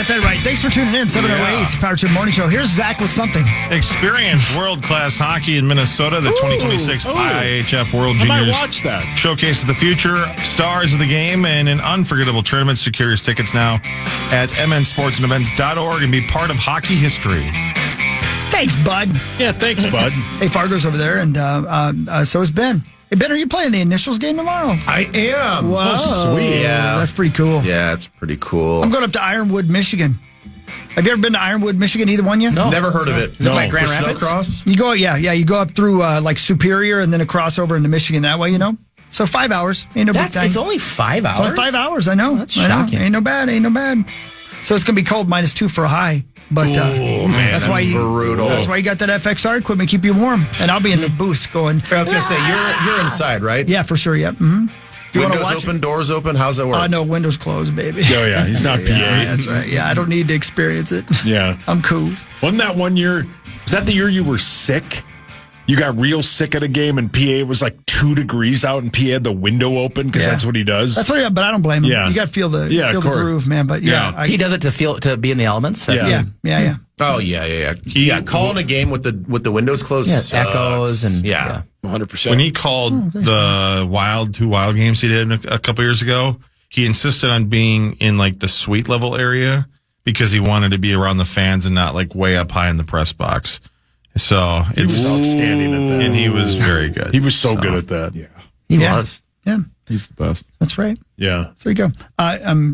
got that right. Thanks for tuning in. 708 Power Trip Morning Show. Here's Zach with something. Experience world-class hockey in Minnesota. The 2026 IIHF World I might Juniors watch that. Showcase of the future, stars of the game, and an unforgettable tournament. Secure your tickets now at mnsportsandevents.org and be part of hockey history. Thanks, bud. Yeah, thanks, bud. Hey, Fargo's over there, and so is Ben. Hey, Ben, are you playing the Initials game tomorrow? I am. Whoa. sweet. Yeah. That's pretty cool. Yeah, it's pretty cool. I'm going up to Ironwood, Michigan. Have you ever been to Ironwood, Michigan? Either one yet? No. Never heard of it. Is it like Grand For Rapids? Snowcross? You go, yeah. You go up through like Superior and then across over into Michigan that way, you know? So 5 hours. Ain't no big thing. It's only 5 hours? It's only 5 hours, I know. That's I know. shocking. Ain't no bad. So it's going to be cold, -2 for a high. But that's why brutal. That's why you got that FXR equipment, keep you warm. And I'll be in the booth going. I was going to say, you're inside, right? Yeah, for sure, yeah. Mm-hmm. You wanna Windows watch open, doors open? How's that work? No, windows closed, baby. Oh, yeah. He's not PA. Yeah, that's right. Yeah, I don't need to experience it. Yeah. I'm cool. Wasn't that one year? Was that the year you were sick? You got real sick at a game, and PA was like 2 degrees out, and PA had the window open because that's what he does. That's what. But I don't blame him. Yeah. You got to feel the Yeah, feel of the course. groove, man. But Yeah. He does it to be in the elements. That's Yeah. good. yeah. Oh, yeah. Calling a game with the windows closed Yeah, sucks. echoes and Yeah. 100%. When he called the two wild games he did a couple years ago, he insisted on being in like the suite level area because he wanted to be around the fans and not like way up high in the press box. So He was outstanding at that. and he was very good. He was so good at that. Yeah. He Yeah. was. Yeah, He's the best. that's right. Yeah. So you go.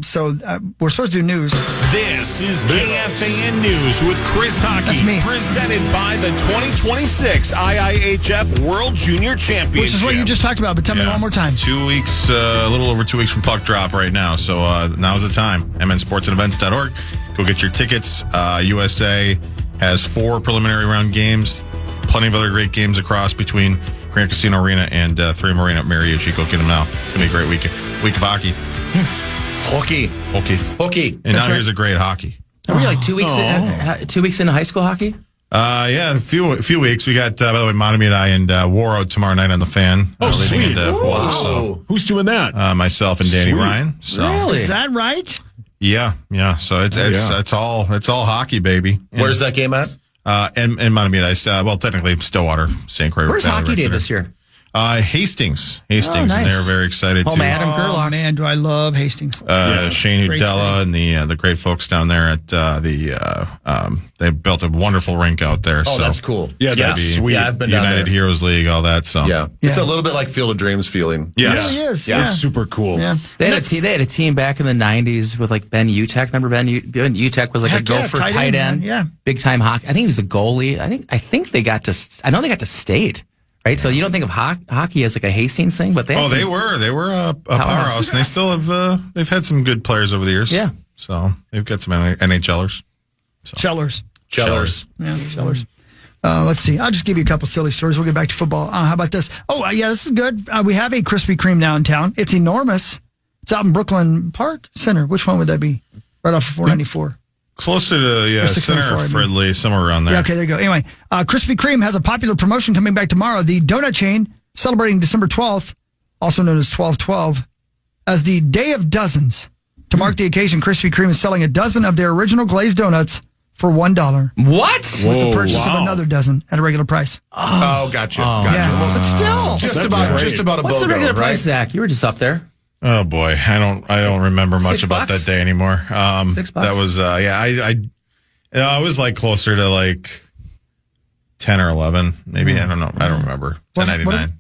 So we're supposed to do news. This is KFAN News with Chris Hockey. That's me. Presented by the 2026 IIHF World Junior Championship. Which is what you just talked about, but tell me one more time. 2 weeks, a little over 2 weeks from puck drop right now. So now's the time. mnsportsandevents.org. Go get your tickets. USA has 4 preliminary round games. Plenty of other great games across between Grand Casino Arena and 3 Marina at Mariucci. Go get them now. It's going to be a great week of hockey. Hooky. And now right. here's a great hockey. Are we like 2 weeks? 2 weeks into high school hockey? Yeah, a few weeks. We got, by the way, Matamidi and Warroad tomorrow night on the Fan. Oh, leading sweet. into four, so Who's doing that? myself and Danny Sweet. Ryan. So Really? Is that right? yeah. So it's all hockey, baby. And, Where's that game at? and Matamidi, well, technically Stillwater, St. Croix. Where's Valley Hockey Rec Day Center. this year? Hastings, nice. and they're very excited Home too. Adam Oh, Gerlach. man, do I love Hastings. Shane Great Udella and the great folks down there at they built a wonderful rink out there. Oh, so that's cool. Yeah, that's sweet. Yeah, I've been down United there. Heroes League, all that. So Yeah. It's a little bit like Field of Dreams feeling. yes. It really is. Yeah. Yeah. It's super cool. Yeah. They had a team back in the 90s with like Ben Utek. Remember Ben Utek was like Heck a yeah, gopher tight tight end, end. man, yeah. Big time hockey. I think he was the goalie. I think they got to, I know they got to state, right? So you don't think of hockey as like a Hastings thing, but they had They some- were a powerhouse, and they still have. They've had some good players over the years. Yeah. So they've got some NHLers. Chellers. Chellers. Yeah, Chellers. Let's see. I'll just give you a couple silly stories. We'll get back to football. How about this? Oh, yeah, this is good. We have a Krispy Kreme now in town. It's enormous. It's out in Brooklyn Park Center. Which one would that be? Right off of 494. Closer to Or Center 694, I of mean. Fridley, somewhere around there. Yeah, okay, there you go. Anyway, Krispy Kreme has a popular promotion coming back tomorrow. The donut chain celebrating December 12th, also known as 12/12, as the Day of Dozens. To mark the occasion, Krispy Kreme is selling a dozen of their original glazed donuts for $1 What? with the purchase of another dozen at a regular price. Oh, gotcha. Yeah, but still. Just That's about a What's the BOGO, regular right? price, Zach? You were just up there. Oh boy, I don't remember much $6? about that day anymore. $6? That was I was like closer to like 10 or 11, maybe. I don't know. I don't remember. What- 10.99.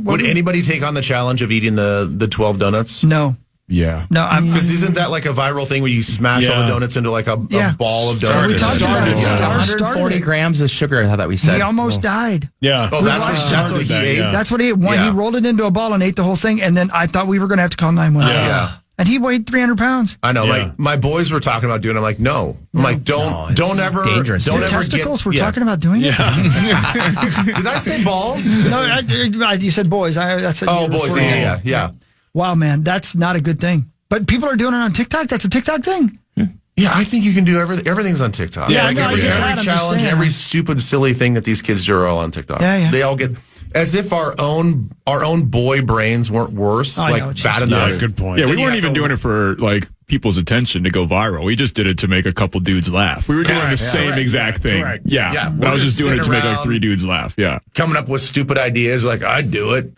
Would anybody take on the challenge of eating the 12 donuts? No. Yeah. No, I'm Because isn't that like a viral thing where you smash all Yeah. the donuts into like a Yeah. ball of Started donuts? it. talked about it. Yeah. Star 140 started it. grams of sugar, I thought that we said. He almost died. Yeah. Oh, that's what he ate? Yeah. That's what he ate. Yeah. He rolled it into a ball and ate the whole thing, and then I thought we were going to have to call 911. Yeah. And he weighed 300 pounds. I know. Yeah. Like my boys were talking about doing it. I'm like, no. I'm like, don't ever. dangerous. Don't Your ever testicles get. were yeah. talking about doing it? Did I say balls? No, you said boys. That's what Oh, you were boys. referring to. Yeah. Wow, man, that's not a good thing. But people are doing it on TikTok. That's a TikTok thing. Yeah, I think you can do everything. Everything's on TikTok. Yeah, like no, I every get that. I'm just challenge, saying. every stupid, silly thing that these kids do are all on TikTok. Yeah. They all get as if our own boy brains weren't worse. I like know, it's bad just- enough. Yeah, good point. Yeah, Then we you weren't have even to- doing it for like people's attention to go viral. We just did it to make a couple dudes laugh. We were doing the same exact thing. correct. Yeah. Yeah, But we're I was just just doing it to make sitting like 3 dudes laugh. Yeah. Coming up with stupid ideas like, I'd do it.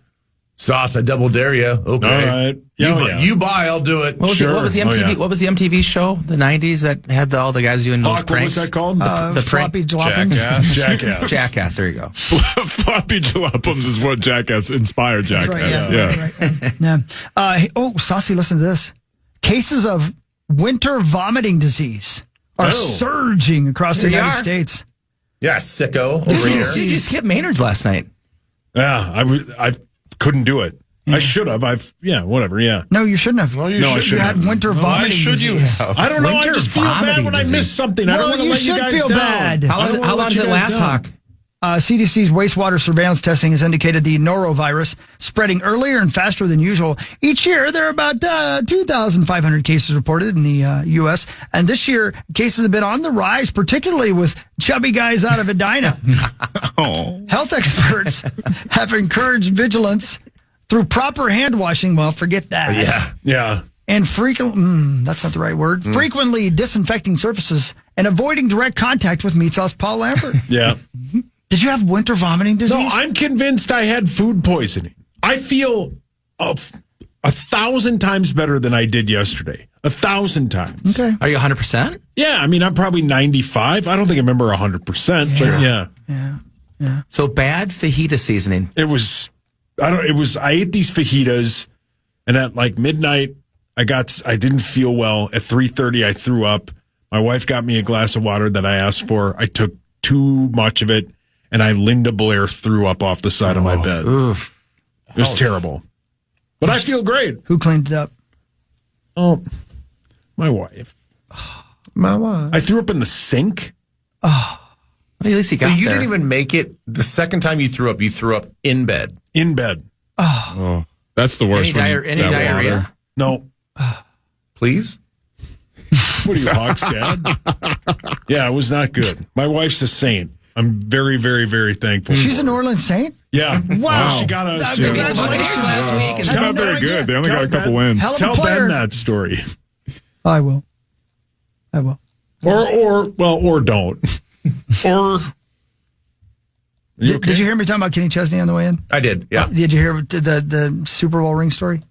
Sauce, I double dare you. Okay. All right. You buy, I'll do it. What was, Sure. what was the Oh, MTV? yeah. What was the MTV show? The '90s that had all the guys doing those Hawk, what was pranks. that called? The prank- floppy jalopies. Jackass. Jackass. There you go. Floppy jalopums is what Jackass inspired That's Jackass. right, yeah. Saucy, listen to this. Cases of winter vomiting disease are surging across the They United are. States. Yeah, sicko. Did Over you, here. did you skip Maynard's last night? Yeah, I couldn't do it. I should have. Whatever. Yeah. No, you shouldn't have. No, I You shouldn't had have. winter vomiting disease. I don't know. I Winter just feel bad vomiting when I miss disease. something. I don't Well, want to you let you should guys feel down. bad. How I long, don't wanna how long let does you it guys last, down. Hawk? CDC's wastewater surveillance testing has indicated the norovirus spreading earlier and faster than usual. Each year, there are about 2,500 cases reported in the U.S., and this year, cases have been on the rise, particularly with chubby guys out of Edina. Health experts have encouraged vigilance through proper hand washing. Well, forget that. Yeah. And that's not the right word. Frequently disinfecting surfaces and avoiding direct contact with Meat Sauce Paul Lambert. Yeah. Did you have winter vomiting disease? No, I'm convinced I had food poisoning. I feel 1,000 times better than I did yesterday. 1,000 times. Okay. Are you 100%? Yeah, I mean, I'm probably 95. I don't think I remember 100%, but yeah. So bad fajita seasoning. I ate these fajitas, and at like midnight, I didn't feel well. At 3:30, I threw up. My wife got me a glass of water that I asked for. I took too much of it, and I Linda Blair threw up off the side of my bed. Oof. It was terrible. But I feel great. Who cleaned it up? Oh, my wife. Mama. I threw up in the sink. Well, at least he So got you there. didn't even make it. The second time you threw up in bed. In bed. Oh, that's the worst. Any when diarrhea? that water- No. Please? What are you, Hawks, Dad? Yeah, it was not good. My wife's a saint. I'm very, very, very thankful. She's for an her. New Orleans Saint? Yeah. Wow. She got us. Yeah. They beat the Buccaneers last week. It's And not very good. They only got a couple Ben. wins. Hell of a Tell player. Ben that story. I will. Or don't. Or. Did you hear me talking about Kenny Chesney on the way in? I did. Yeah. Did you hear the Super Bowl ring story?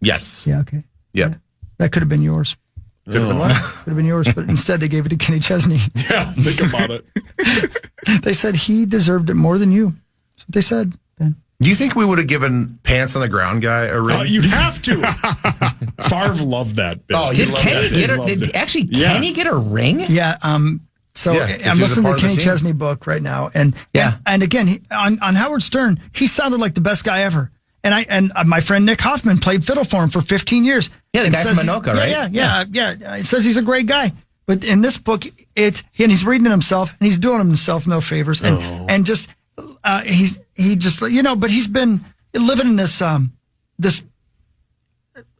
Yes. Yeah, okay. Yeah. That could have been yours. Could have been what? Could have been yours, but instead they gave it to Kenny Chesney. Yeah, think about it. They said he deserved it more than you. That's what they said, Ben. Do you think we would have given Pants on the Ground guy a ring? You'd have to. Favre loved that bit. Oh, Did love Kenny that. get her? Loved Did it. actually Yeah. Kenny get a ring? Yeah. So Yeah, 'cause I'm he was a listening to part of the Kenny team. Chesney book right now, and Yeah. and again on Howard Stern, he sounded like the best guy ever. And my friend Nick Hoffman played fiddle for him for 15 years. Yeah, the And guy says from he- Anoka, right? Yeah. He says he's a great guy. But in this book, and he's reading it himself, and he's doing himself no favors, and just he just but he's been living in this this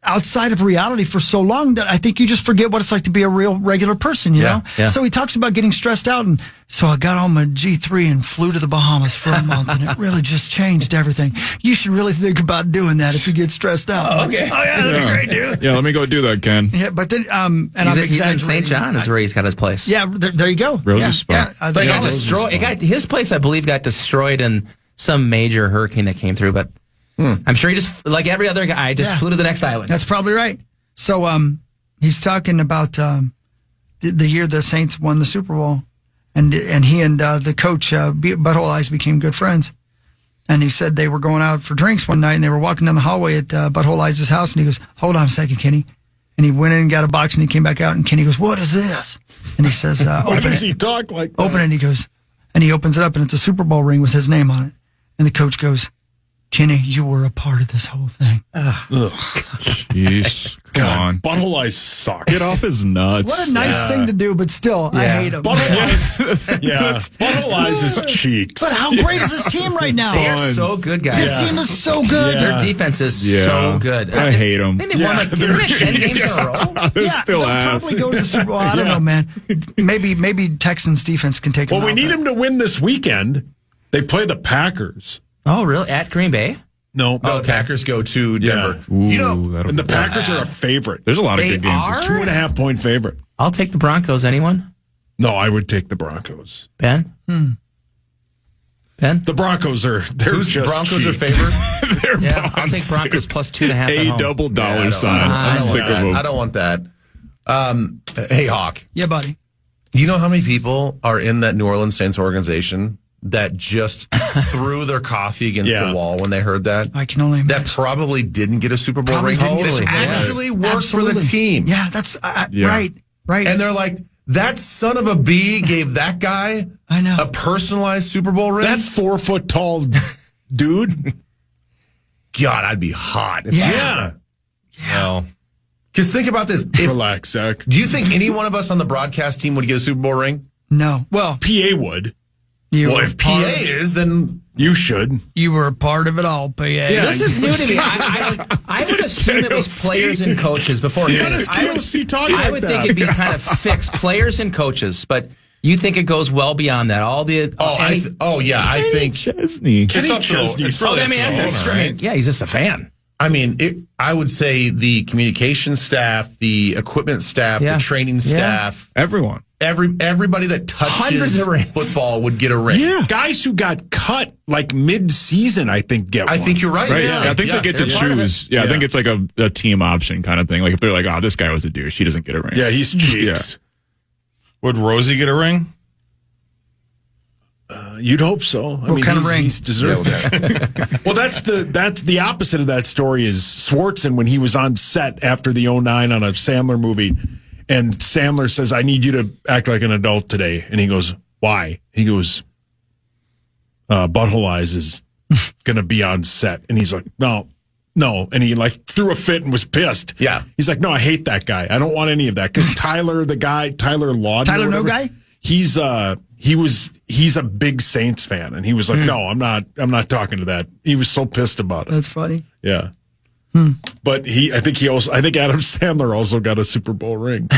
outside of reality for so long that I think you just forget what it's like to be a real regular person, you know? yeah. So he talks about getting stressed out, and so I got on my G3 and flew to the Bahamas for a month, and it really just changed everything. You should really think about doing that if you get stressed out. Oh, okay. Oh, yeah, that'd be great, dude. Yeah, let me go do that, Ken. Yeah, but then, and He's, I'm he's in exaggerating. St. John is where he's got his place. Yeah, there you go. Rose's yeah, spot. yeah. But it got Yeah. destroyed. His place, I believe, got destroyed in some major hurricane that came through. But I'm sure he just, like every other guy, just Yeah. flew to the next island. That's probably right. So he's talking about the year the Saints won the Super Bowl, and he and the coach Butthole Eyes became good friends. And he said they were going out for drinks one night, and they were walking down the hallway at Butthole Eyes' house, and he goes, "Hold on a second, Kenny." And he went in and got a box, and he came back out, and Kenny goes, "What is this?" And he says, Why "Open does it." he talk like that? Open it. And he goes, and he opens it up, and it's a Super Bowl ring with his name on it. And the coach goes, "Kenny, you were a part of this whole thing." Jeez, come on. Butthole eyes suck. Get off his nuts. What a nice thing to do, but still, I hate him. Butthole eyes. Yeah. Butthole eyes is cheeks. But how great is this team right now? They are so good, guys. This team is so good. Yeah. Their defense is Yeah. so good. I hate them. They won like, isn't it 10 games in a row? They're still they'll ass. probably go to the Super Bowl. I don't know, man. Maybe Texans defense can take them Well, we out, need but- him to win this weekend. They play the Packers. Oh, really? At Green Bay? No. No, the Packers go to Denver. Ooh, You know, that'll And the be- Packers are a favorite. There's a lot of They good games. are? 2.5-point favorite. I'll take the Broncos. Anyone? No, I would take the Broncos. Ben? Ben? The Broncos are they're who's just Broncos are cheap. favorite? They're Yeah, I'll take monsters. Broncos plus 2.5 at A home. double dollar I sign. don't I'm want sick of that. them. I don't want that. Hey, Hawk. Yeah, buddy. You know how many people are in that New Orleans Saints organization that just threw their coffee against Yeah. the wall when they heard that? I can only That imagine. probably didn't get a Super Bowl Probably ring. didn't get a This Super Bowl ring. actually works for the Absolutely. team. Yeah, that's Yeah. right. And they're like, that son of a bee gave that guy I know. a personalized Super Bowl ring? That 4-foot tall dude. God, I'd be hot. Yeah. Well, Because think about this. If, Relax, Zach. do you think any one of us on the broadcast team would get a Super Bowl ring? No. Well, PA would. you Well, were if PA part of- is, then You should. you were a part of it all, PA. This is new to me. I would assume it was players and coaches before. KOC talking I like would that. think it'd be kind of fixed players and coaches, but you think it goes well beyond that. All the I think. Chesney. Kenny up to the- Chesney. it's probably I mean, that's Right. yeah, he's just a fan. I mean, I would say the communication staff, the equipment staff, Yeah. the training staff, Everyone. everybody that Hundreds touches of rings. football would get a ring. Yeah. Guys who got cut like mid-season, I think, get I one. think you're right. Right. Yeah. I think they get to they're part of it. choose. Yeah, I think it's like a team option kind of thing. Like if they're like, oh, this guy was a douche, he doesn't get a ring. Yeah, he's cheeks. would Rosie get a ring? You'd hope so. What kind of ring? He's deserved that. Well, that's the opposite of that story is Swartzen when he was on set after the 09 on a Sandler movie, and Sandler says, "I need you to act like an adult today," and he goes, "Why?" He goes, "Butthole Eyes is going to be on set," and he's like, "No." And he like threw a fit and was pissed. Yeah. He's like, "No, I hate that guy. I don't want any of that." Because Tyler Lawden, Tyler or No whatever, Guy? he's a big Saints fan, and he was like, "No, I'm not talking to that." He was so pissed about it. That's funny. Yeah. But I think Adam Sandler also got a Super Bowl ring.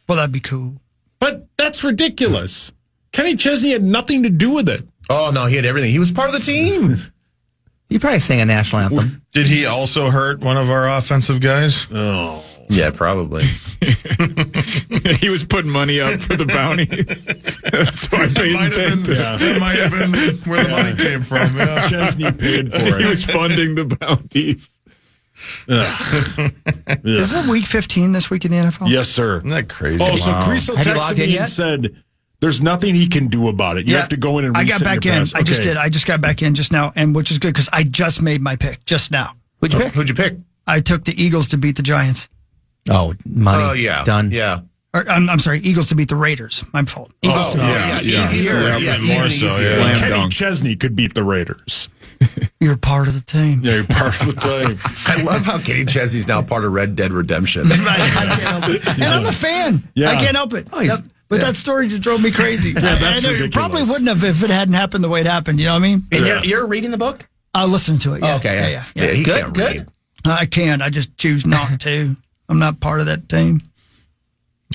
Well, that'd be cool. But that's ridiculous. Kenny Chesney had nothing to do with it. Oh no, he had everything. He was part of the team. You probably sang a national anthem. Did he also hurt one of our offensive guys? Oh. Yeah, probably. He was putting money up for the bounties. That's why Peyton picked him. That might have been where the money came from. Yeah. Chesney paid for He it. was funding the bounties. Is it week 15 this week in the NFL? Yes, sir. Isn't that crazy? Oh, so Creasel Have you texted logged in me yet? and said, "There's nothing he can do about it. You have to go in and I reset got back your in. pass." I just Okay. did. I just got back in just now, and which is good because I just made my pick just now. Who'd you pick? Who'd you pick? I took the Eagles to beat the Giants. Oh, money. Oh yeah, Done. Yeah. Or, I'm sorry, Eagles to beat the Raiders. My fault. Eagles to beat. Easier. Yeah, Yeah, more even so, easier. yeah. Kenny dunk. Chesney could beat the Raiders. You're part of the team. Yeah, you're part of the time. I love how Kenny Chesney's now part of Red Dead Redemption. I can't help it. And I'm a fan. Yeah. I can't help it. Oh, he's- But that story just drove me crazy. that's and it ridiculous. probably wouldn't have if it hadn't happened the way it happened. You know what I mean? And you're reading the book? I'll listen to it. Yeah. Oh, okay, yeah. Yeah. Yeah, he Good, can't good. read. I can. I just choose not to. I'm not part of that team.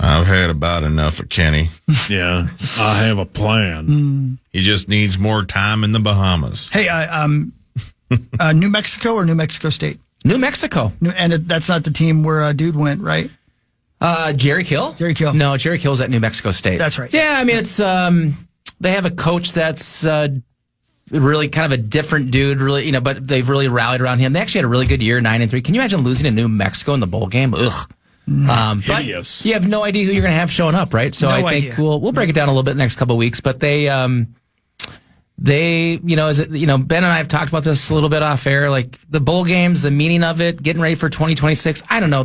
I've had about enough of Kenny. Yeah, I have a plan. He just needs more time in the Bahamas. Hey, New Mexico or New Mexico State? New Mexico. That's not the team where a dude went, right? Jerry Kill? Jerry Kill. No, Jerry Kill's at New Mexico State. That's right. Yeah, I mean, it's they have a coach that's really kind of a different dude, really, but they've really rallied around him. They actually had a really good year, 9-3. Can you imagine losing to New Mexico in the bowl game? Ugh. But Hideous. you have no idea who you're going to have showing up, right? So No I think idea. we'll break it down a little bit in the next couple of weeks. But Ben and I have talked about this a little bit off air, like the bowl games, the meaning of it, getting ready for 2026. I don't know.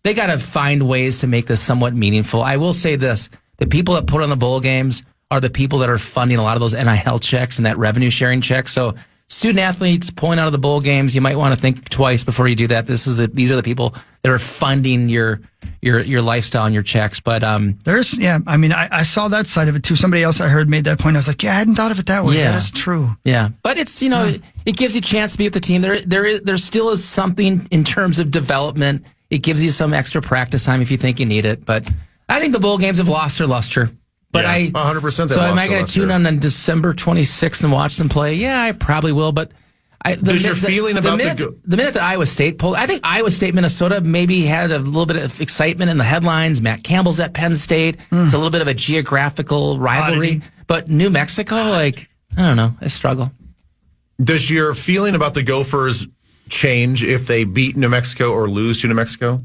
They got to find ways to make this somewhat meaningful. I will say this: the people that put on the bowl games are the people that are funding a lot of those NIL checks and that revenue sharing check. So student athletes pulling out of the bowl games, you might want to think twice before you do that. These are the people that are funding your lifestyle and your checks. But I saw that side of it too. Somebody else I heard made that point. I was like, yeah, I hadn't thought of it that way. Yeah. That is true. yeah, but it's it gives you a chance to be with the team. There still is something in terms of development. It gives you some extra practice time if you think you need it. But I think the bowl games have lost their luster. But Yeah, 100% So am I going to tune on December 26th and watch them play? Yeah, I probably will. But Does your feeling about the minute that Iowa State pulled, I think Iowa State, Minnesota maybe had a little bit of excitement in the headlines. Matt Campbell's at Penn State. It's a little bit of a geographical rivalry. Oddity. But New Mexico, I don't know, I struggle. Does your feeling about the Gophers change if they beat New Mexico or lose to New Mexico?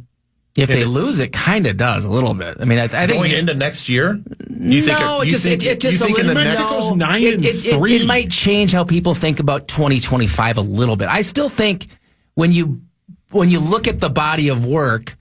If they lose, it kind of does a little bit. I mean, I think going into next year, it just Mexico's 9-3. It might change how people think about 2025 a little bit. I still think when you look at the body of work,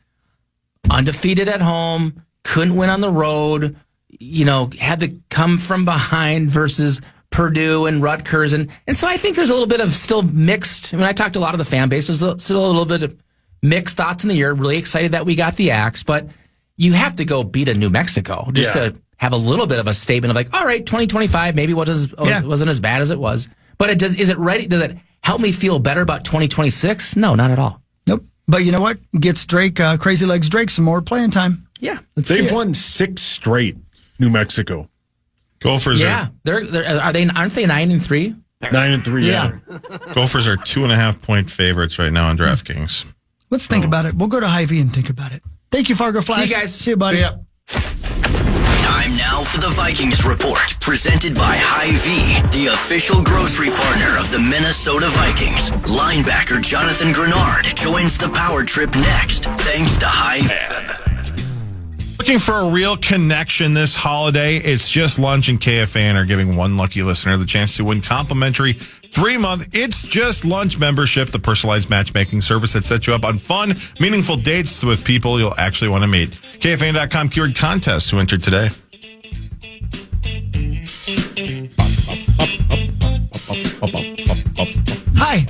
undefeated at home, couldn't win on the road, had to come from behind versus Purdue and Rutgers, and so I think there's a little bit of still mixed. I mean, I talked to a lot of the fan base. There's still a little bit of mixed thoughts in the year. Really excited that we got the axe, but you have to go beat a New Mexico just to have a little bit of a statement of all right, 2025 maybe wasn't as bad as it was. But is it ready? Does it help me feel better about 2026? No, not at all. Nope. But you know what? Gets Drake, Crazy Legs Drake, some more playing time. Yeah. They've won 6 straight, New Mexico. Gophers aren't they 9-3? 9-3, yeah. Gophers are 2.5-point favorites right now on DraftKings. Let's think about it. We'll go to Hy-Vee and think about it. Thank you, Fargo Flash. See you guys. See you, buddy. See ya. Time now for the Vikings Report, presented by Hy-Vee, the official grocery partner of the Minnesota Vikings. Linebacker Jonathan Grenard joins the power trip next, thanks to Hy-Vee. Looking for a real connection this holiday? It's Just Lunch and KFAN are giving one lucky listener the chance to win complimentary 3-month It's Just Lunch membership, the personalized matchmaking service that sets you up on fun, meaningful dates with people you'll actually want to meet. KFAN.com keyword contest to enter today. Hi.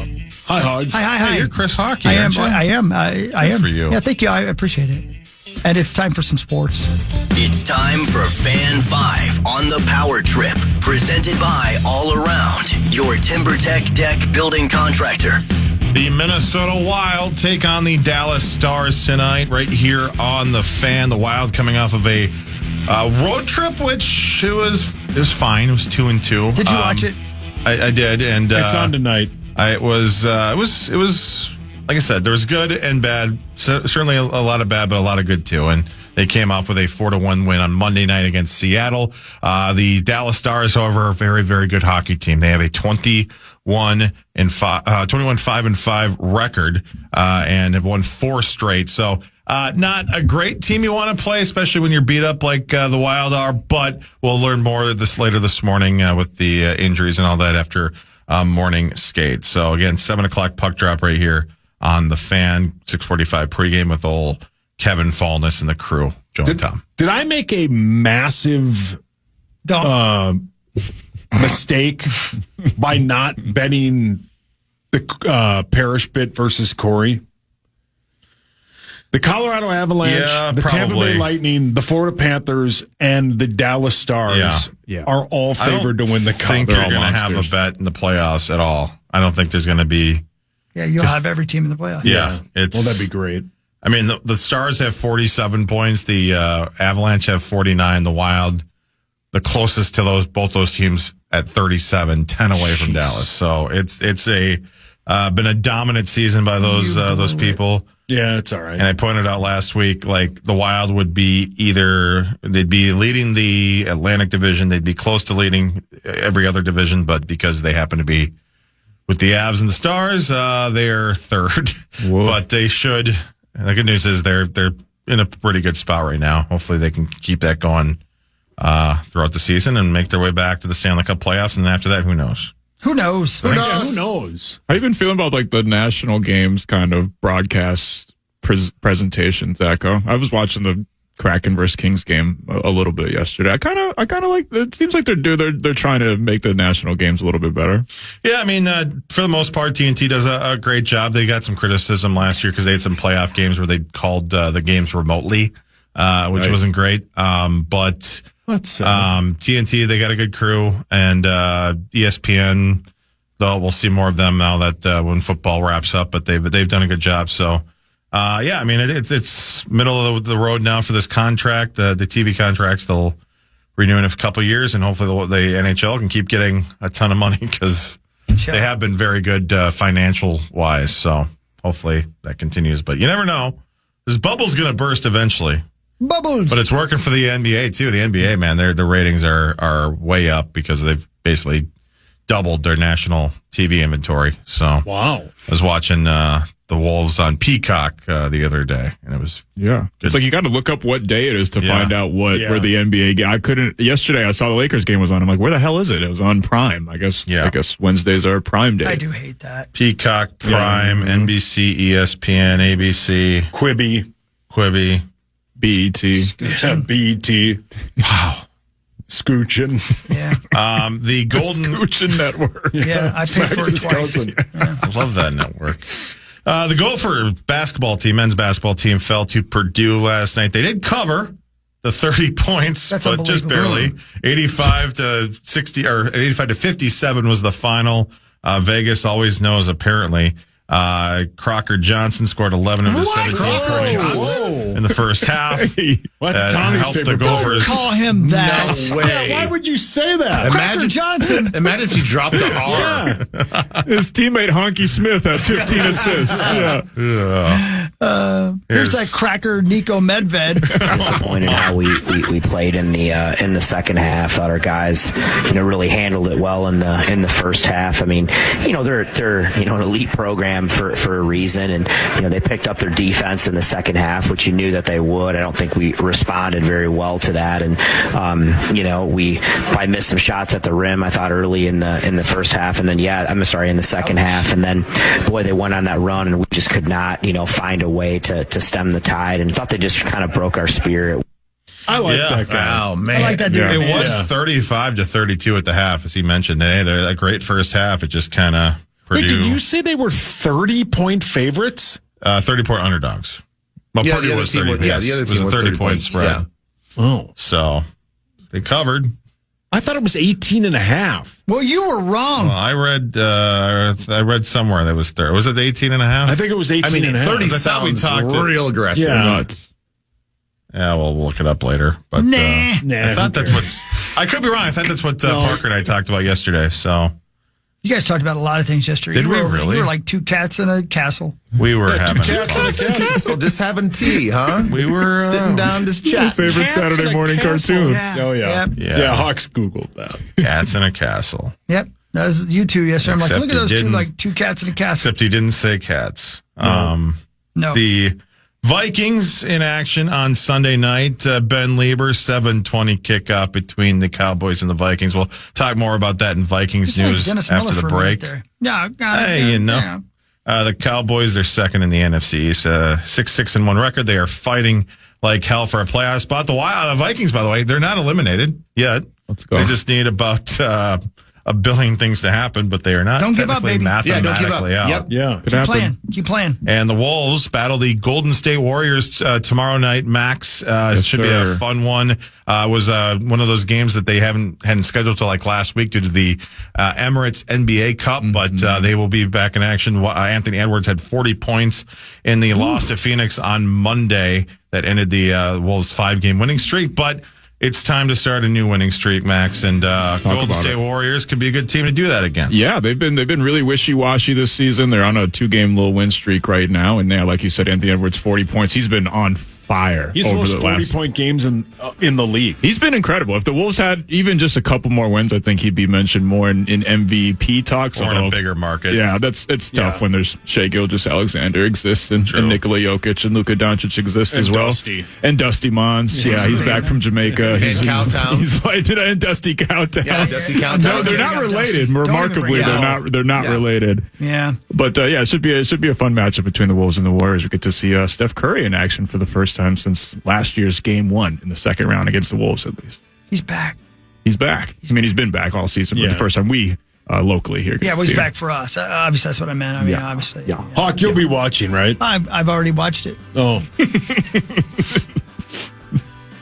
Hi, Hogs. Hi. You're Chris Hockey. I am. aren't you? I am. I am. for you. Yeah, thank you. I appreciate it. And it's time for some sports. It's time for Fan 5 on the Power Trip, presented by All Around, your TimberTech deck building contractor. The Minnesota Wild take on the Dallas Stars tonight, right here on the Fan. The Wild coming off of a road trip, which it was fine. It was 2-2. Did you watch it? I did, and It's on tonight. It was like I said, there was good and bad. Certainly a lot of bad, but a lot of good too. And they came off with a 4-1 win on Monday night against Seattle. The Dallas Stars, however, are a very, very good hockey team. They have a 21-5 record, and have won 4 straight. So, not a great team you want to play, especially when you're beat up like the Wild are, but we'll learn more of this later this morning with the injuries and all that after morning skate. So again, 7:00 puck drop right here on the Fan, 6:45 pregame with old Kevin Fallness and the crew, Joe and Tom. Did I make a massive mistake by not betting the Parrish bit versus Corey? The Colorado Avalanche, the Tampa Bay Lightning, the Florida Panthers, and the Dallas Stars are all favored to win the cup. I think you're going to have a bet in the playoffs at all. I don't think there's going to be. Yeah, you'll have every team in the playoffs. Yeah. Well, that'd be great. I mean, the Stars have 47 points. The Avalanche have 49. The Wild, the closest to both those teams at 37, 10 away from Dallas. So it's been a dominant season by those people. Yeah, it's all right. And I pointed out last week, like the Wild would be they'd be leading the Atlantic Division, they'd be close to leading every other division, but because they happen to be with the Avs and the Stars, they're third. Whoa. But they should. The good news is they're in a pretty good spot right now. Hopefully they can keep that going throughout the season and make their way back to the Stanley Cup playoffs. And then after that, who knows? Who knows? Who knows? How you been feeling about the national games kind of broadcast presentation, Zacho? I was watching the Kraken versus Kings game a little bit yesterday. I kind of like. It seems like they're trying to make the national games a little bit better. Yeah, I mean, for the most part, TNT does a great job. They got some criticism last year because they had some playoff games where they called the games remotely, which wasn't great. But TNT, they got a good crew, and ESPN, though we'll see more of them now that when football wraps up. But they've done a good job. So. I mean, it's middle of the road now for this contract. The TV contracts, they'll renew in a couple of years, and hopefully the NHL can keep getting a ton of money because they have been very good financial wise. So hopefully that continues. But you never know. This bubble's going to burst eventually. Bubbles. But it's working for the NBA too. The NBA, man, their ratings are way up because they've basically doubled their national TV inventory. So Wow. I was watching the Wolves on Peacock the other day, and it was Yeah. It's like you got to look up what day it is to Yeah. find out where the NBA game. I couldn't yesterday. I saw the Lakers game was on. I'm like, where the hell is it? It was on Prime. I guess Wednesdays are Prime day. I do hate that. Peacock, Prime, NBC, ESPN, ABC, Quibi. BET. Yeah, BET. Wow. Scooching. Yeah. The Golden Scooching Network. Yeah. I paid for it His twice. cousin. I love that network. The Gopher basketball team, men's basketball team, fell to Purdue last night. They did cover the 30 points, That's but just barely. 85 to 60 or 85 to 57 was the final. Vegas always knows, apparently. Crocker Johnson scored 11 of his 17 points in the first half. What's Tommy's helped the favorite Gophers. Call him that. No way. Why would you say that? Cracker Johnson. Imagine if you dropped the R. His teammate Honky Smith had 15 assists. Yeah. Here's that cracker Nico Medved. Disappointed how we played in the second half. Thought our guys, really handled it well in the first half. I mean, they're an elite program for a reason, and they picked up their defense in the second half, which you knew that they would. I don't think we responded very well to that, and we probably missed some shots at the rim. I thought early in the first half, and then in the second half, and then boy, they went on that run, and we just could not find a way to stem the tide, and thought they just kind of broke our spirit. I like that guy. Oh, man. I like that dude. It was 35 to 32 at the half, as he mentioned. They're a great first half. It just kind of Purdue. Wait, did you say they were 30-point favorites? 30-point underdogs. Well, Yeah, Purdue the other was team 30. was- yeah, the other team was 30 point 30 spread. yeah. Oh. So they covered. I thought it was 18 and a half. Well, you were wrong. Well, I read somewhere that was 30. Was it 18 and a half? I think it was 18 I mean, and a half. 30 I thought we sounds talked real aggressive. Yeah. Nuts. Yeah, we'll look it up later. But Nah. I thought that's what. I could be wrong. I thought that's what Parker and I talked about yesterday. So You guys talked about a lot of things yesterday. Did You we were- really? You were like two cats in a castle. we were having. Castle, just having tea, huh? We were Sitting down, just chatting. Favorite Cats in Saturday a morning castle. cartoon. Yeah. Oh, yeah. Yep. Yeah. Hawks Googled that. cats in a castle. Yep. That was you two yesterday. I'm like, Except look at he those two, didn't. like two cats in a castle. Except he didn't say cats. No. The Vikings in action on Sunday night. Ben Lieber, 7:20 kickoff between the Cowboys and the Vikings. We'll talk more about that in Vikings It's like news Dennis after Miller the for a minute break. there. Yeah. got it. Hey, Yeah, you know. yeah. The Cowboys, they're second in the NFC East, 6-6-1 record. They are fighting like hell for a playoff spot. The Vikings, by the way, they're not eliminated yet. Let's go. They just need about a billion things to happen, but they are not Don't give up, technically baby. Yeah, don't give up. mathematically out. Yep. Yeah. Could Keep happen. playing. Keep playing. And the Wolves battle the Golden State Warriors tomorrow night. Max, it should be a sir. fun one. Was one of those games that they hadn't scheduled till like last week due to the Emirates NBA Cup, but they will be back in action. Anthony Edwards had 40 points in the loss to Phoenix on Monday that ended the Wolves' 5-game winning streak, but it's time to start a new winning streak, Max, and Golden about State it. Warriors could be a good team to do that against. Yeah, they've been really wishy-washy this season. They're on a 2-game little win streak right now, and like you said, Anthony Edwards 40 points. He's been on fire. He's the over most the last 40-point games in the league. He's been incredible. If the Wolves had even just a couple more wins, I think he'd be mentioned more in MVP talks. Or in a although- bigger market. Yeah, it's tough Yeah. when there's Shai Gilgeous-Alexander exists and Nikola Jokic and Luka Doncic exist And as well. Dusty. And Dusty Mons. Yeah, he's back from Jamaica. He's Cowtown. He's like and Dusty Cowtown. Yeah, Dusty Cowtown. No, they're not related. Remarkably, bring it they're not related. Yeah. But yeah, it should be a fun matchup between the Wolves and the Warriors. We get to see Steph Curry in action for the first time since last year's Game 1 in the second round against the Wolves. At least He's back. he's back. I mean, he's been back all season, but Yeah. the first time we locally here. get Yeah, to well, he's see him. back for us. Obviously, that's what I meant. I mean, Yeah. obviously. Yeah. Hawk, you'll be watching, right? I've already watched it. Oh.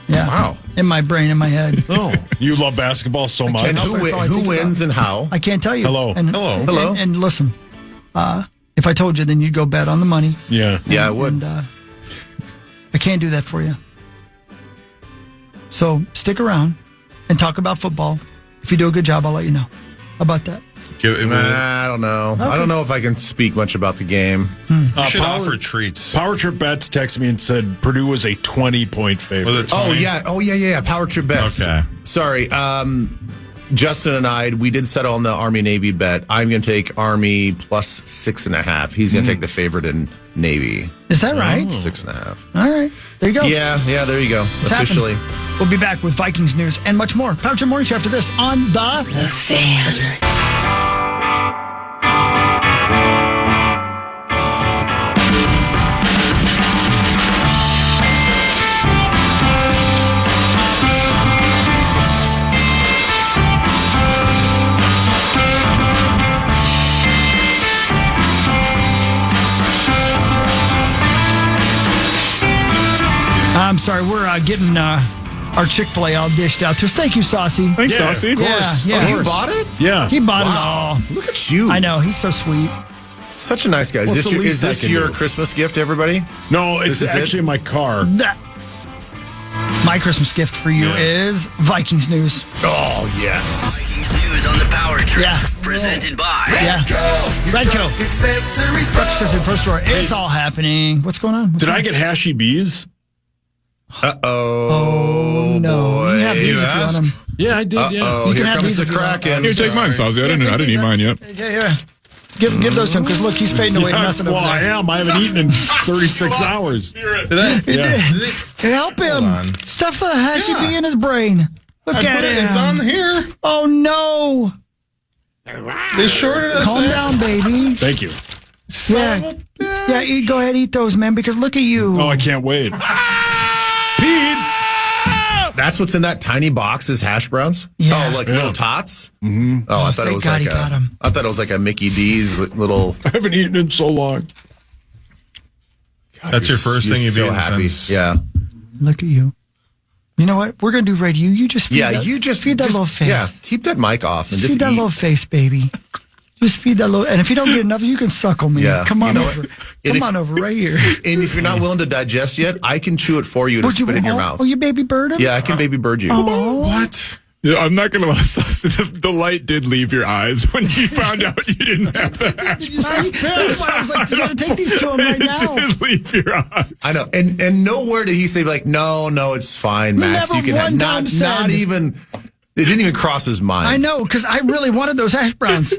Yeah. Wow. In my brain, in my head. Oh. You love basketball so much. And That's all I think who wins and how? I can't tell you. Hello. And, Hello. And, Hello. And listen, if I told you, then you'd go bet on the money. Yeah. Yeah, I would. And I can't do that for you. So stick around and talk about football. If you do a good job, I'll let you know. How about that? I don't know. I don't know if I can speak much about the game. We should offer treats. Power Trip Bets texted me and said Purdue was a 20-point favorite. Was it 20? Oh yeah. Power Trip Bets. Okay. Sorry. Justin and I, we did settle on the Army-Navy bet. I'm going to take Army plus 6.5. He's going to take the favorite in Navy. Is that right? 6.5. All right. There you go. Yeah, there you go. It's Officially. happened. We'll be back with Vikings news and much more. Power Trip Morning Show after this on The Fan. I'm sorry, we're getting our Chick-fil-A all dished out to us. Thank you, Saucy. Thanks, Yeah, Saucy. of course. Yeah. You bought it? Yeah. He bought Wow. it all. Look at you. I know, he's so sweet. Such a nice guy. Well, it's the Is least I this can your do. Christmas gift, everybody? No, it's This is actually in my car. My Christmas gift for you is Vikings news. Oh, yes. Vikings news on the Power Trip. Yeah. Presented by Yeah. Redco. Accessory Pro Store. It's all happening. What's going on? Did I get Hashy Bees? Oh, no. boy. You have these You if you ask? want them. Yeah, I did. Oh, You here can have comes these the if you want. Kraken. Here, take mine, Saucy. I didn't eat mine yet. Yeah. Give those to him because look, he's fading away to nothing Well, over I there. am. I haven't eaten in 36 hours. Today? Yeah. Help him. on. Stuff the hashy bee in his brain. Look at him. It's on here. Oh, no. They shorted us. Calm down, baby. Thank you. Yeah. Yeah, go ahead, eat those, man, because look at you. Oh, I can't wait. Pete! That's what's in that tiny box is hash browns? Yeah. Oh, like little tots? Mm-hmm. Oh, I thought it thank was God like he got 'em. I thought it was like a Mickey D's little. I haven't eaten in so long. That's your first You're thing you've so eaten happy. since. Yeah. Look at you. You know what? We're going to do radio. You just feed that, You just feed that little face. Yeah, keep that mic off and Just feed that eat. little face, baby. Just feed that little. And if you don't get enough, you can suckle me. Yeah, Come on you know over. what? Come if- on over right here. And if you're not willing to digest yet, I can chew it for you and spit it in your mouth. Oh, you baby bird him? Yeah, I can baby bird you. What? Yeah, I'm not going to lie, Saucy. The light did leave your eyes when you found out you didn't have the hash You see? That's why I was like, you got to take these to him right now. It did leave your eyes. I know, and nowhere did he say like, no, it's fine, Max. never You can one time have said- not even. It didn't even cross his mind. I know, because I really wanted those hash browns.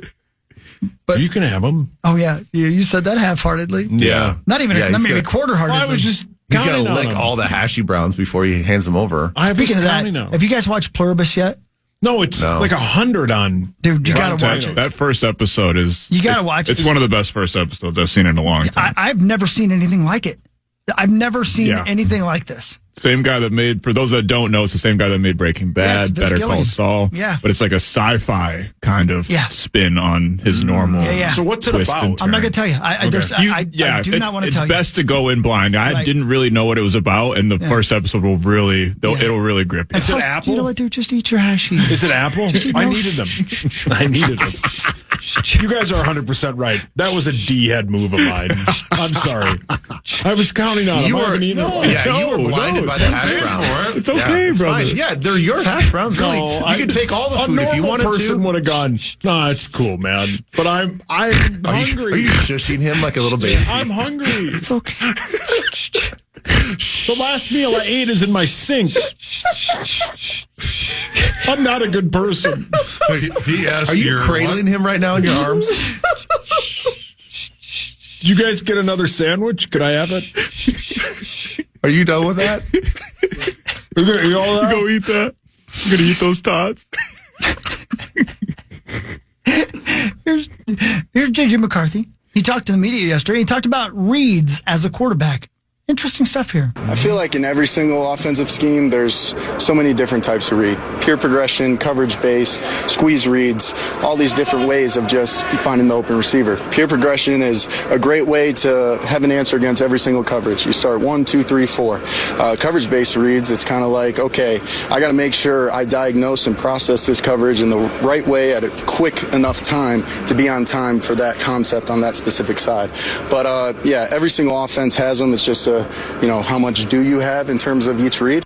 But you can have them. Oh, yeah. You said that half-heartedly. Yeah, Not even, Yeah, not he's maybe gonna- quarter-heartedly. I was just He's counting gonna on lick them. all the hashy browns before he hands them over. I was Speaking of that, counting now. have you guys watched Pluribus yet? No, it's No. like 100 on. Dude, you got to That- watch it. That first episode is. You gotta watch it. It's one of the best first episodes I've seen in a long time. I've never seen anything like it. I've never seen Yeah. anything like this. Same guy that made, for those that don't know, it's the same guy that made Breaking Yeah, it's Bad, Vince Better Gilligan. Call Saul. Yeah. But it's like a sci-fi kind of Yeah. spin on his normal. Yeah. So what's it twist about? and I'm not turn. going to tell you. I do it's, not want to it's tell best to go in blind. I Right. didn't really know what it was about, and the first episode will really, it'll really grip you. Is it you. apple? You know what, dude? Just eat your hashy. Is it apple? I needed them. I needed them. You guys are 100% right. That was a D-head move of mine. I'm sorry. I was counting on them. You I were, haven't eaten them. yeah, you were blinded by the hash browns. It's okay, it's brother. fine. Yeah, they're your hash browns. Really, No, you could take all the food if you wanted A normal person to. would have gone, no, it's cool, man. But I'm Are hungry. you shushing him like a little baby? I'm hungry. It's okay. The last meal I ate is in my sink. I'm not a good person. He asked Are you your cradling him right now in your arms? Did you guys get another sandwich? Could I have it? Are you done with that? You all that? Go eat that. I'm going to eat those tots. Here's J.J. McCarthy. He talked to the media yesterday. He talked about reads as a quarterback. Interesting stuff here. I feel like in every single offensive scheme, there's so many different types of read. Pure progression, coverage base, squeeze reads, all these different ways of just finding the open receiver. Pure progression is a great way to have an answer against every single coverage. You start 1, 2, 3, 4. Coverage based reads, it's kind of like, okay, I got to make sure I diagnose and process this coverage in the right way at a quick enough time to be on time for that concept on that specific side. But yeah, every single offense has them. It's just how much do you have in terms of each read?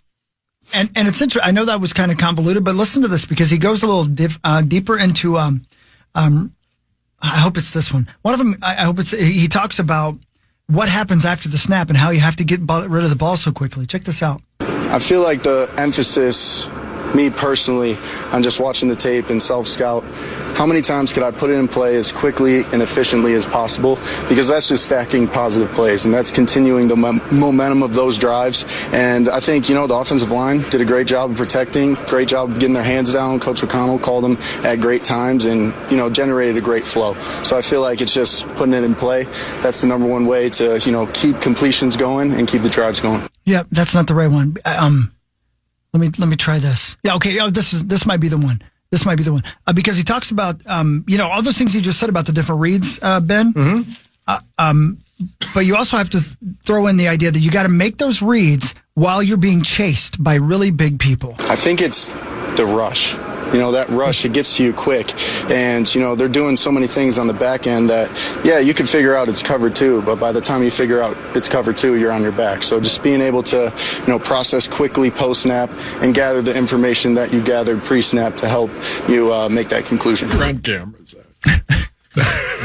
And it's interesting. I know that was kind of convoluted, but listen to this because he goes a little deeper into I hope it's this one. One of them, I hope he talks about what happens after the snap and how you have to get rid of the ball so quickly. Check this out. I feel like the emphasis, me personally, on just watching the tape and self-scout, how many times could I put it in play as quickly and efficiently as possible? Because that's just stacking positive plays, and that's continuing the momentum of those drives. And I think, the offensive line did a great job of protecting, great job of getting their hands down. Coach O'Connell called them at great times and, generated a great flow. So I feel like it's just putting it in play. That's the number one way to, keep completions going and keep the drives going. Yeah, that's not the right one. Let me try this. Yeah, okay. Oh, this might be the one. This might be the one because he talks about all those things you just said about the different reads, Ben. Mm-hmm. But you also have to throw in the idea that you got to make those reads while you're being chased by really big people. I think it's the rush. That rush, it gets to you quick. And, they're doing so many things on the back end that, you can figure out it's cover two, but by the time you figure out it's cover two, you're on your back. So just being able to, process quickly post-snap and gather the information that you gathered pre-snap to help you make that conclusion. Run cameras.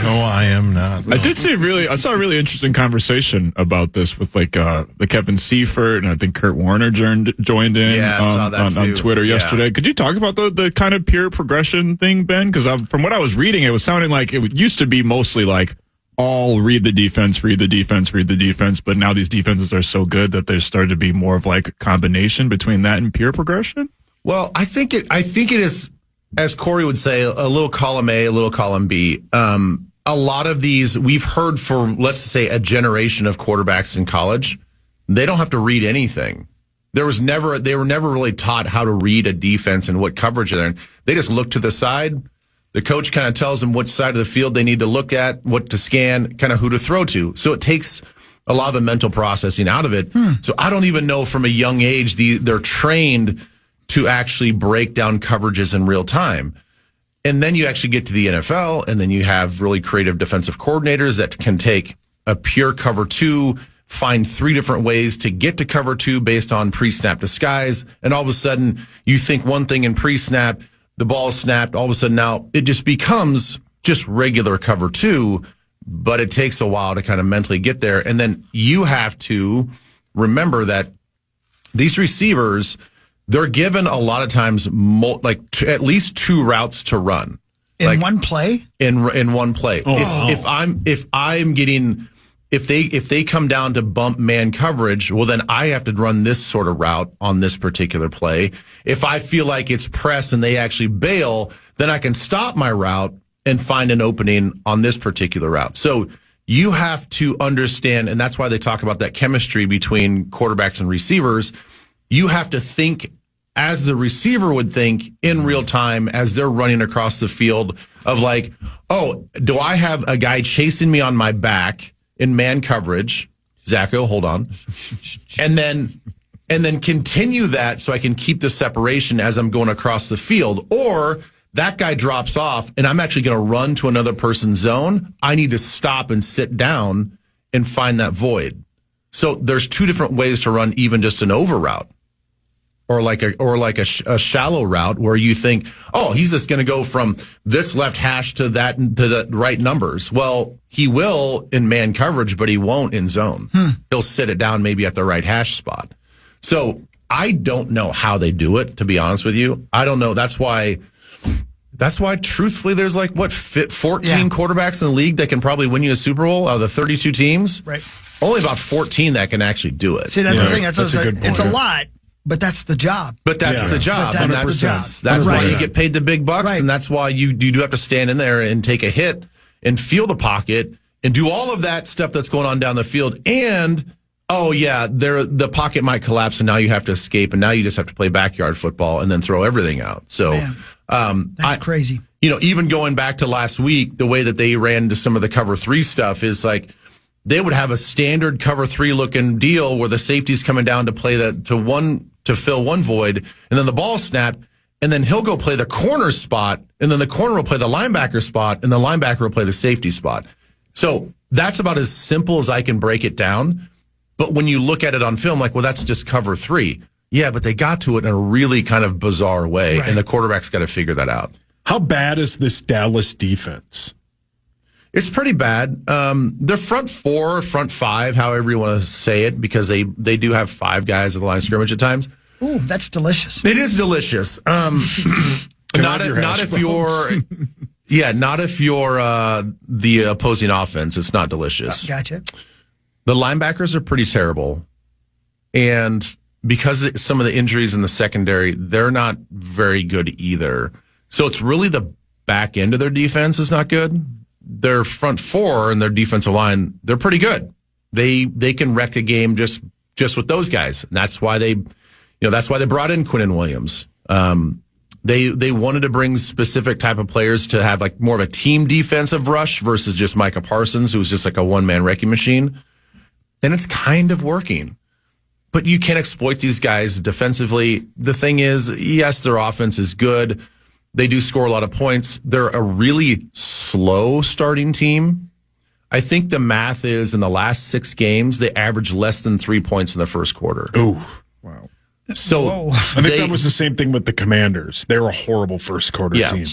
No, I am not. No. I saw a really interesting conversation about this with the Kevin Seifert and I think Kurt Warner joined in on Twitter yesterday. Could you talk about the kind of pure progression thing, Ben? Because from what I was reading, it was sounding like it used to be mostly like all read the defense, but now these defenses are so good that there's started to be more of like a combination between that and pure progression. Well, I think it is, as Corey would say, a little column A, a little column B. A lot of these we've heard for, let's say, a generation of quarterbacks in college. They don't have to read anything. They were never really taught how to read a defense and what coverage they're in. They just look to the side. The coach kind of tells them which side of the field they need to look at, what to scan, kind of who to throw to. So it takes a lot of the mental processing out of it. So I don't even know from a young age they're trained to actually break down coverages in real time. And then you actually get to the NFL, and then you have really creative defensive coordinators that can take a pure cover two, find 3 different ways to get to cover two based on pre-snap disguise. And all of a sudden, you think one thing in pre-snap, the ball is snapped. All of a sudden now it just becomes just regular cover two, but it takes a while to kind of mentally get there. And then you have to remember that these receivers, they're given a lot of times at least 2 routes to run in one play. In one play. If they come down to bump man coverage, well then I have to run this sort of route on this particular play. If I feel like it's press and they actually bail, then I can stop my route and find an opening on this particular route. So you have to understand, and that's why they talk about that chemistry between quarterbacks and receivers. You have to think as the receiver would think in real time as they're running across the field of like, oh, do I have a guy chasing me on my back in man coverage? Zacho, hold on. And then continue that so I can keep the separation as I'm going across the field. Or that guy drops off and I'm actually going to run to another person's zone. I need to stop and sit down and find that void. So there's 2 different ways to run even just an over route. Or like a shallow route where you think, oh, he's just going to go from this left hash to the right numbers. Well, he will in man coverage, but he won't in zone. He'll sit it down maybe at the right hash spot. So I don't know how they do it, to be honest with you. I don't know. That's why truthfully, there's 14 quarterbacks in the league that can probably win you a Super Bowl out of the 32 teams. Right. Only about 14 that can actually do it. See, that's the thing. That's a good point. It's a lot. But that's the job. But that's the job. But that's why you get paid the big bucks. Right. And that's why you do have to stand in there and take a hit and feel the pocket and do all of that stuff that's going on down the field. And, the pocket might collapse and now you have to escape and now you just have to play backyard football and then throw everything out. So that's crazy. Even going back to last week, the way that they ran to some of the cover 3 stuff is like, they would have a standard cover 3 looking deal where the safety's coming down to play to fill one void, and then the ball snapped, and then he'll go play the corner spot, and then the corner will play the linebacker spot, and the linebacker will play the safety spot. So that's about as simple as I can break it down. But when you look at it on film, like, well, that's just cover 3. Yeah, but they got to it in a really kind of bizarre way, and the quarterback's got to figure that out. How bad is this Dallas defense? It's pretty bad. Their front four, front five, however you want to say it, because they do have 5 guys at the line of scrimmage at times. Ooh, that's delicious. It is delicious. Not if you're the opposing offense. It's not delicious. Gotcha. The linebackers are pretty terrible, and because of some of the injuries in the secondary, they're not very good either. So it's really the back end of their defense is not good. Their front four and their defensive line, they're pretty good. They can wreck a game just with those guys. And that's why they brought in Quinnen Williams. They wanted to bring specific type of players to have like more of a team defensive rush versus just Micah Parsons, who's just like a one-man wrecking machine. And it's kind of working. But you can exploit these guys defensively. The thing is, yes, their offense is good. They do score a lot of points. They're a really slow starting team. I think the math is in the last 6 games, they averaged less than 3 points in the first quarter. Oh, wow. So I think that was the same thing with the Commanders. They're a horrible first quarter team.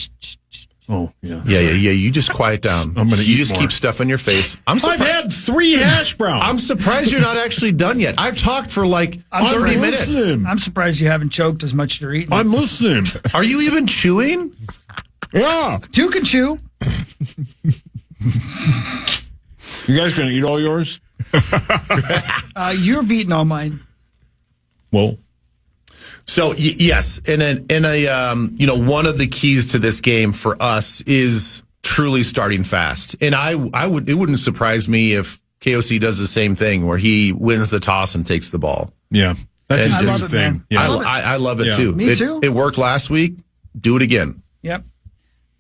Oh, yeah. Yeah. You just quiet down. You just keep stuff in your face. I've had 3 hash browns. I'm surprised you're not actually done yet. I've talked for like 30 minutes. I'm surprised you haven't choked as much as you're eating. I'm listening. Are you even chewing? Yeah. 2 can chew. You guys gonna eat all yours? You've eaten all mine. Well. So yes, and one of the keys to this game for us is truly starting fast. And it wouldn't surprise me if KOC does the same thing where he wins the toss and takes the ball. Yeah, that's And just the thing. Yeah. I love it too. Me too. It worked last week. Do it again. Yep.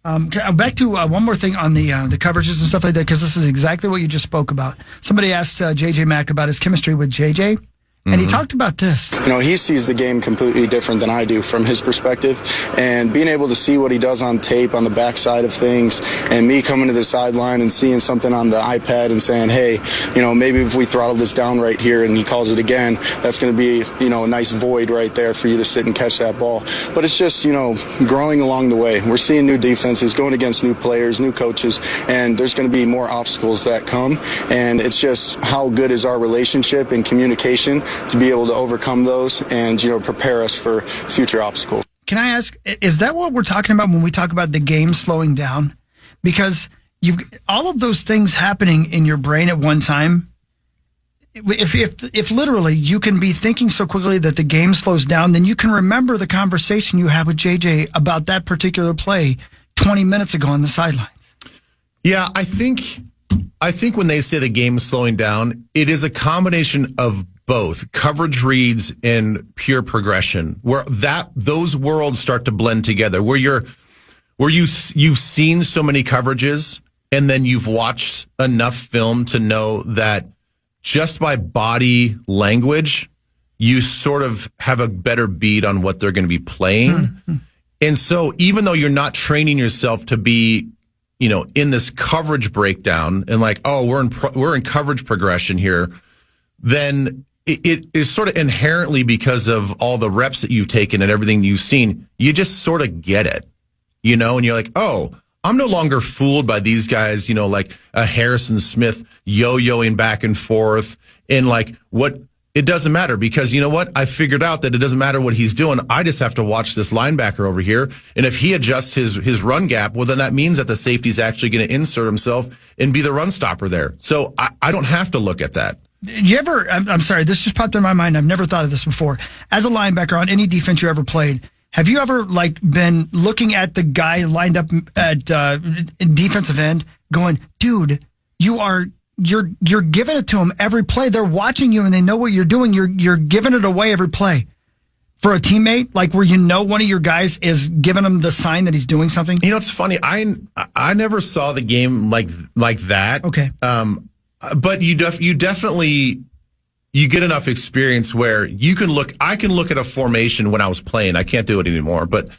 Back to one more thing on the coverages and stuff like that, because this is exactly what you just spoke about. Somebody asked JJ Mack about his chemistry with JJ. And he talked about this. He sees the game completely different than I do from his perspective. And being able to see what he does on tape on the backside of things, and me coming to the sideline and seeing something on the iPad and saying, hey, maybe if we throttle this down right here and he calls it again, that's going to be, a nice void right there for you to sit and catch that ball. But it's just, growing along the way. We're seeing new defenses, going against new players, new coaches, and there's going to be more obstacles that come. And it's just how good is our relationship and communication to be able to overcome those and, prepare us for future obstacles. Can I ask, is that what we're talking about when we talk about the game slowing down? Because you've all of those things happening in your brain at one time. If literally you can be thinking so quickly that the game slows down, then you can remember the conversation you had with JJ about that particular play 20 minutes ago on the sidelines. Yeah, I think when they say the game is slowing down, it is a combination of both coverage reads and pure progression, where those worlds start to blend together, where you've seen so many coverages and then you've watched enough film to know that just by body language, you sort of have a better beat on what they're going to be playing. Mm-hmm. And so even though you're not training yourself to be, in this coverage breakdown and like, oh, we're in coverage progression here, then it is sort of inherently, because of all the reps that you've taken and everything you've seen, you just sort of get it, and you're like, oh, I'm no longer fooled by these guys, like a Harrison Smith yo-yoing back and forth, and like it doesn't matter, because you know what? I figured out that it doesn't matter what he's doing. I just have to watch this linebacker over here. And if he adjusts his run gap, well, then that means that the safety's actually going to insert himself and be the run stopper there. So I don't have to look at that. You ever, I'm sorry, this just popped in my mind. I've never thought of this before. As a linebacker on any defense you ever played, have you ever been looking at the guy lined up at defensive end going, dude, you're giving it to them every play. They're watching you and they know what you're doing. You're giving it away every play. For a teammate, like where one of your guys is giving him the sign that he's doing something? It's funny. I never saw the game like that. Okay. But you definitely get enough experience where I can look at a formation when I was playing. I can't do it anymore, but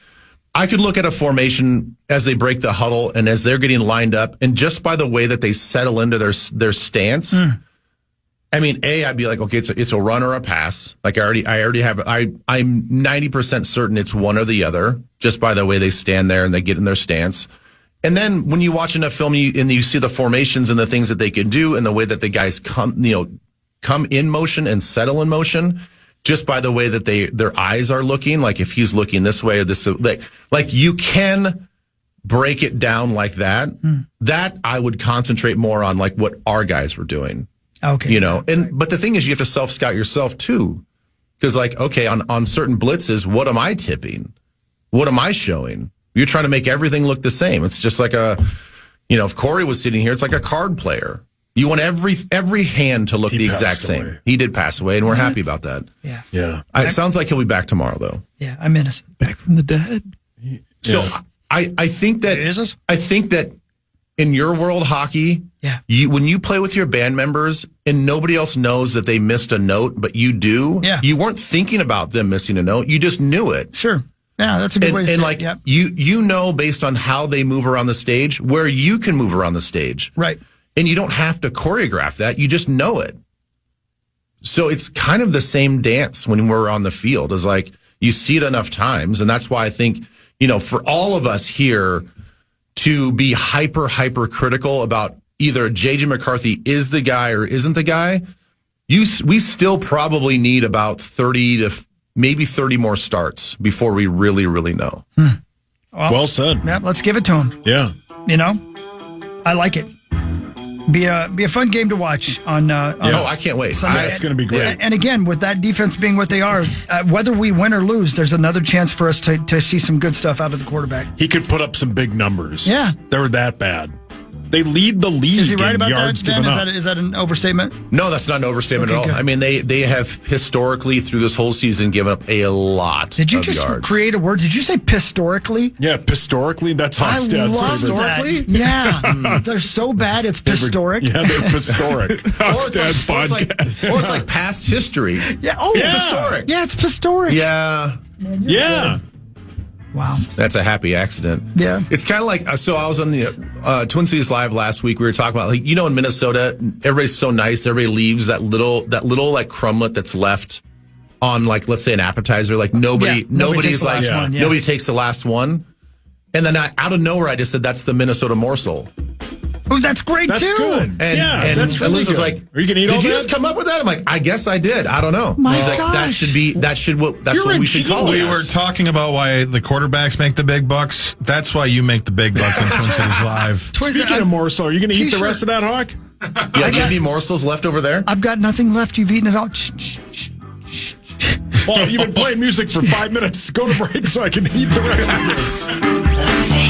I could look at a formation as they break the huddle and as they're getting lined up, and just by the way that they settle into their stance. I mean, I'd be like, okay, it's a run or a pass. Like I already have, I'm 90% certain it's one or the other just by the way they stand there and they get in their stance. And then when you watch enough film and you see the formations and the things that they can do and the way that the guys come in motion and settle in motion, just by the way that their eyes are looking, like if he's looking this way or this, like you can break it down like that. That I would concentrate more on, like what our guys were doing. Okay. But the thing is, you have to self-scout yourself too. Because like, okay, on certain blitzes, what am I tipping? What am I showing? You're trying to make everything look the same. It's just like if Corey was sitting here, it's like a card player. You want every hand to look the exact same. Away. He did pass away, and we're happy about that. Yeah. Yeah. It sounds like he'll be back tomorrow, though. Yeah, I'm innocent. Back from the dead. So I think that Jesus? I think that in your world hockey, when you play with your band members and nobody else knows that they missed a note, but you do, you weren't thinking about them missing a note. You just knew it. Sure. Yeah, that's a good way to say it. Like you know based on how they move around the stage where you can move around the stage. Right. And you don't have to choreograph that. You just know it. So it's kind of the same dance when we're on the field. It's like you see it enough times. And that's why I think, for all of us here to be hyper critical about either JJ McCarthy is the guy or isn't the guy, we still probably need about 30 to maybe 30 more starts before we really, really know. Well said. Yeah, let's give it to him. Yeah. I like it. Be a fun game to watch on. I can't wait. Sunday. It's going to be great. And again, with that defense being what they are, whether we win or lose, there's another chance for us to see some good stuff out of the quarterback. He could put up some big numbers. Yeah. They were that bad. They lead the league Is he right in about yards that, Ben? given up. Is that an overstatement? No, that's not an overstatement Okay, at all. good. I mean, they have historically through this whole season given up a lot Did you of just yards. create a word? Did you say pistorically? Yeah, historically, that's I Hofstad's love favorite. that. Yeah, they're so bad. It's pistoric. Yeah, they're historic. or it's like past history. Yeah. Oh, It's historic. Yeah, it's pistoric. Yeah. Yeah. Wow. That's a happy accident. Yeah. It's kind of like, so I was on the Twin Cities Live last week. We were talking about, in Minnesota, everybody's so nice. Everybody leaves that little like crumblet that's left on, like, let's say an appetizer. Like nobody's takes the like, last one, nobody takes the last one. And then out of nowhere, I just said, that's the Minnesota morsel. Oh, that's great That's too. good. And that's really Liz was good. like, Are you gonna eat all did you that? just come up with that? I'm like, I guess I did. I don't know. My He's like, gosh. that's what we should call it. We were talking about why the quarterbacks make the big bucks. That's why you make the big bucks on Twin Cities Live. Speaking of morsel, are you going to eat the T-shirt. rest of that, Hawk? Yeah, you have any morsels left over there? I've got nothing left. You've eaten it all. Well, you've been playing music for 5 minutes. Go to break so I can eat the rest of this.